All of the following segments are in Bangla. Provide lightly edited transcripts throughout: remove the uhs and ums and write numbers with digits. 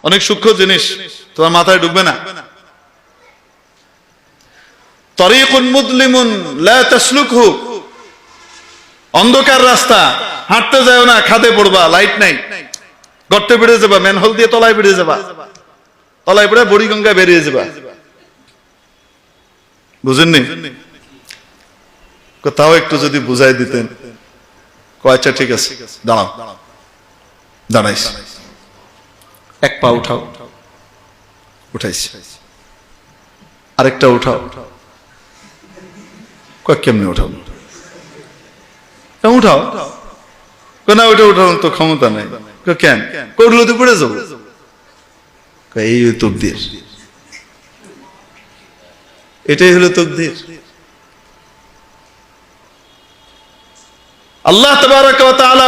অনেক সূক্ষ্ম জিনিস, তোমার মাথায় ঢুকবে না। তরিকুন মুদলিমুন লা তাসলুকহু, অন্ধকার রাস্তা, হাঁটতে যাও না, খাদে পড়বা, লাইট নাই, গর্তে বেড়ে যাবা, ম্যানহোল দিয়ে তলায় বেড়ে যাবা, তলায় বেড়ে বুড়িগঙ্গা বেরিয়ে যাবা। বুঝেননি? তাও একটু যদি বুঝাই দিতেন। আচ্ছা ঠিক আছে, দাঁড়াও। দাঁড়াইস, এক পা উঠাও, উঠাইছি, আরেকটা উঠাও, কেমনে উঠাও? উঠাও না, ওইটা উঠানোর তো ক্ষমতা নাই। কেন? করলে তো পড়ে যাবো। এই তকদির, এটাই হলো তকদির। আল্লাহ তাবারাক ওয়া তাআলা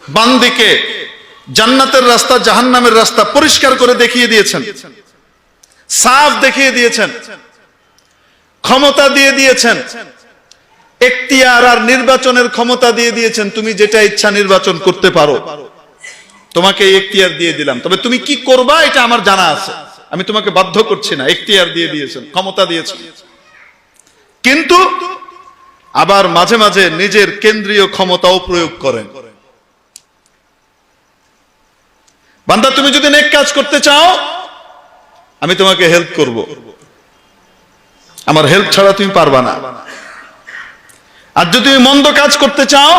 বান্দিকে জান্নাতের রাস্তা জাহান্নামের রাস্তা পরিষ্কার করে দেখিয়ে দিয়েছেন, সাফ দেখিয়ে দিয়েছেন, ক্ষমতা দিয়ে দিয়েছেন, এখতিয়ার আর নির্বাচনের ক্ষমতা দিয়ে দিয়েছেন। তুমি যেটা ইচ্ছা নির্বাচন করতে পারো, তোমাকে এখতিয়ার দিয়ে দিলাম, তবে তুমি কি করবা এটা আমার জানা আছে, আমি তোমাকে বাধ্য করছি না। এখতিয়ার দিয়ে দিয়েছেন, ক্ষমতা দিয়েছেন। কিন্তু আবার মাঝে মাঝে নিজের কেন্দ্রীয় ক্ষমতাও প্রয়োগ করেন। বান্দা, তুমি যদি নেক কাজ করতে চাও, আমি তোমাকে হেল্প করব, আমার হেল্প ছাড়া তুমি পারবা না। আর যদি তুমি মন্দ কাজ করতে চাও,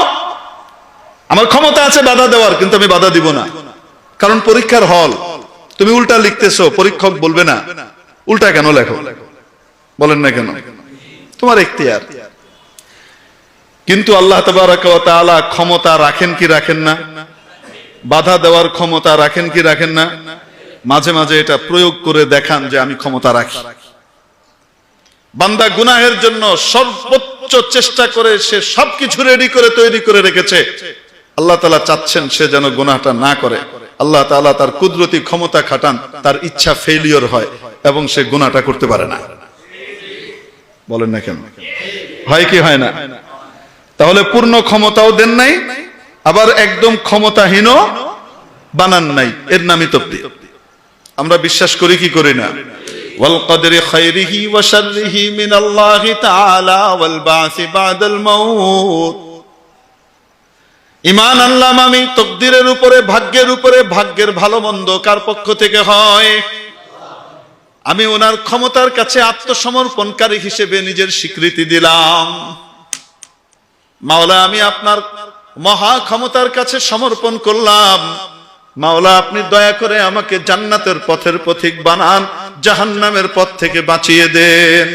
আমার ক্ষমতা আছে বাধা দেওয়ার, কিন্তু আমি বাধা দিব না। কারণ পরীক্ষার হল, তুমি উল্টা লিখতেছো, পরীক্ষক বলবে না উল্টা কেন লেখো, বলেন না কেন, তোমার এখতিয়ার। কিন্তু আল্লাহ তাবারাক ওয়া তাআলা ক্ষমতা রাখেন কি রাখেন না? বাধা দেওয়ার ক্ষমতা রাখেন কি রাখেন না? মাঝে মাঝে এটা প্রয়োগ করে দেখান যে আমি ক্ষমতা রাখি। বান্দা গুনাহের জন্য সর্বোচ্চ চেষ্টা করে, সে সবকিছু রেডি করে তৈরি করে রেখেছে, আল্লাহ তাআলা চাচ্ছেন সে যেন গুনাহটা না করে। আল্লাহ তাআলা তার কুদরতি ক্ষমতা খাটান, তার ইচ্ছা ফেলিওর হয় এবং সে গুনাহটা করতে পারে না। বলেন না কেন? হয় কি হয় না? তাহলে পূর্ণ ক্ষমতাও দেন নাই, আবার একদম ক্ষমতাহীন বানান নাই, এর নামই তাকদীর। আমরা বিশ্বাস করি কি করি না? ওয়াল কদরি খায়রিহি ওয়া শাররিহি মিনাল্লাহি তাআলা ওয়াল বাসি বাদাল মাউত। ঈমান আনলাম আমি তাকদীরের উপরে, ভাগ্যের উপরে, ভাগ্যের ভালো মন্দ কার পক্ষ থেকে হয়? আমি ওনার ক্ষমতার কাছে আত্মসমর্পণকারী হিসেবে নিজের স্বীকৃতি দিলাম। মাওলা, আমি আপনার মহা ক্ষমতার কাছে সমর্পণ করলাম। মাওলা, আপনি দয়া করে আমাকে জান্নাতের পথের পথিক বানান, জাহান্নামের পথ থেকে বাঁচিয়ে দেন।